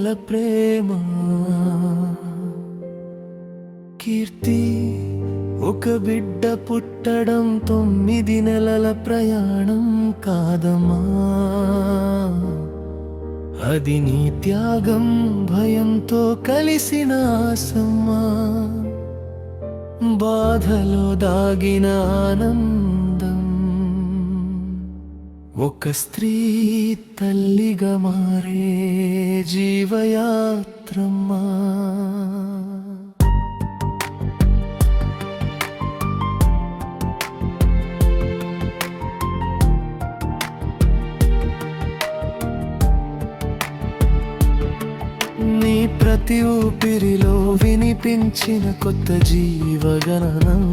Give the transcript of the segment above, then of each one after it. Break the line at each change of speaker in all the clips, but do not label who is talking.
నెలల ప్రేమ కీర్తి ఒక బిడ్డ పుట్టడం 9 నెలల ప్రయాణం కాదమ్మా అది నీ త్యాగం భయంతో కలిసిన ఆసమ్మా బాధలో దాగిన ఆనందం ఒక స్త్రీ తల్లిగా మారే జీవయాత్రమ్మా నీ ప్రతి ఊపిరిలో వినిపించిన కొత్త జీవగణనం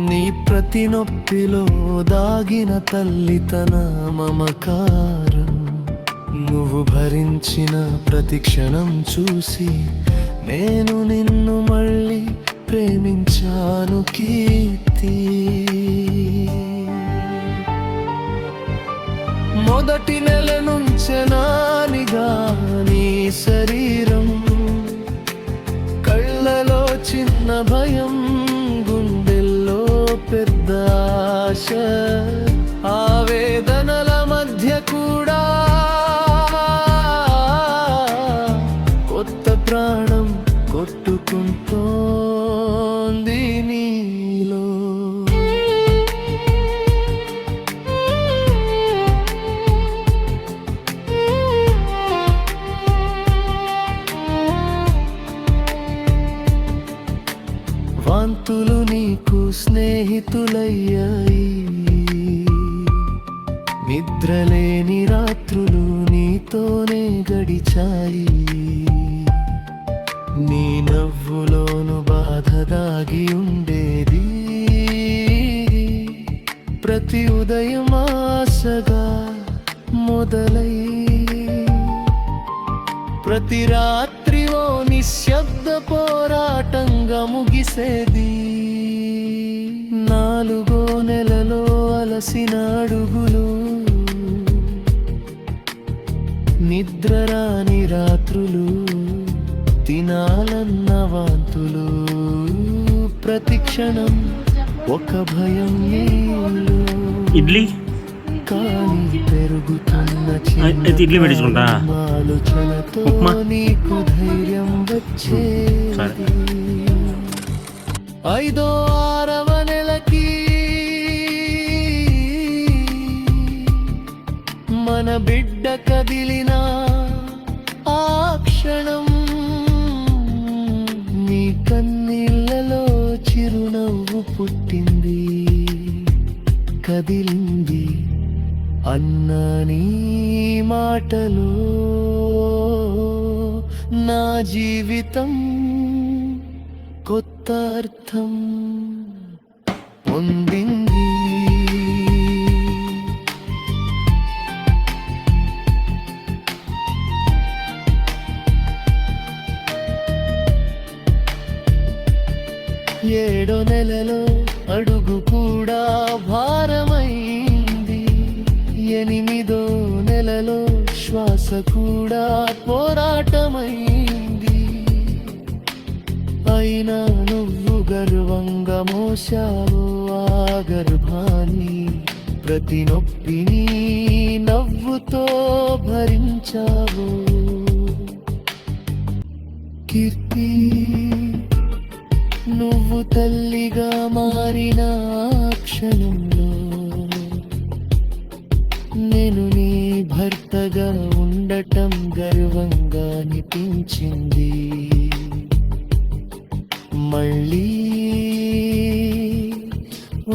నీ ప్రతి నొప్పిలో దాగిన తల్లితన మమకారం నువ్వు భరించిన ప్రతి క్షణం చూసి నేను నిన్ను మళ్ళీ ప్రేమించాను కీర్తి మొదటి నెల నుంచే నానిగా నీ శరీరం కళ్ళలో చిన్న భయం గుండెల్లో పెద్ద ఆశ ఆవేదనల మధ్య కూడా కొత్త ప్రాణం కొట్టుకుంటోంది నీలో వాంతులు నీకు స్నేహితులయ్యాయి నిద్రలేని రాత్రులు నీతోనే గడిచాయి నీ నవ్వులోను బాధ దాగి ఉండేది ప్రతి ఉదయం ఆశగా మొదలై ప్రతి రాత్రి ఓ నిశ్శబ్ద పోరాటంగా ముగిసేది 4వ నెలలో అలసిన అడుగులు నిద్ర రాని రాత్రులు తినాలన్న వాంతులు ప్రతి క్షణం ఒక భయం నీలో
ఇడ్లీ
కానీ పెరుగుతున్న
ఇడ్లీ పెట్టించుకుంటా
ఆలోచనతో నీకు ధైర్యం వచ్చేది 5వ 6వ నెలకి మన బిడ్డ కదిలిన ఆ క్షణం నీ కన్నీళ్ళలో చిరునవ్వు పుట్టింది కదిలింది అన్న నీ మాటలో నా జీవితం కొత్త అర్థం పొందింది ఏడో నెలలో అడుగు కూడా భారమైంది 8వ నెలలో శ్వాస కూడా పోరాటమైంది అయినా నువ్వు గర్వంగా మోసావు ఆ గర్భాన్ని ప్రతి నొప్పిని నవ్వుతో భరించావు కీర్తి నువ్వు తల్లిగా మారిన క్షణంలో నేను నీ భర్తగా ఉండటం గర్వంగా అనిపించింది మళ్ళీ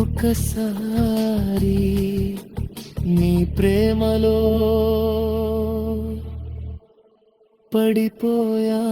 ఒకసారి నీ ప్రేమలో పడిపోయాను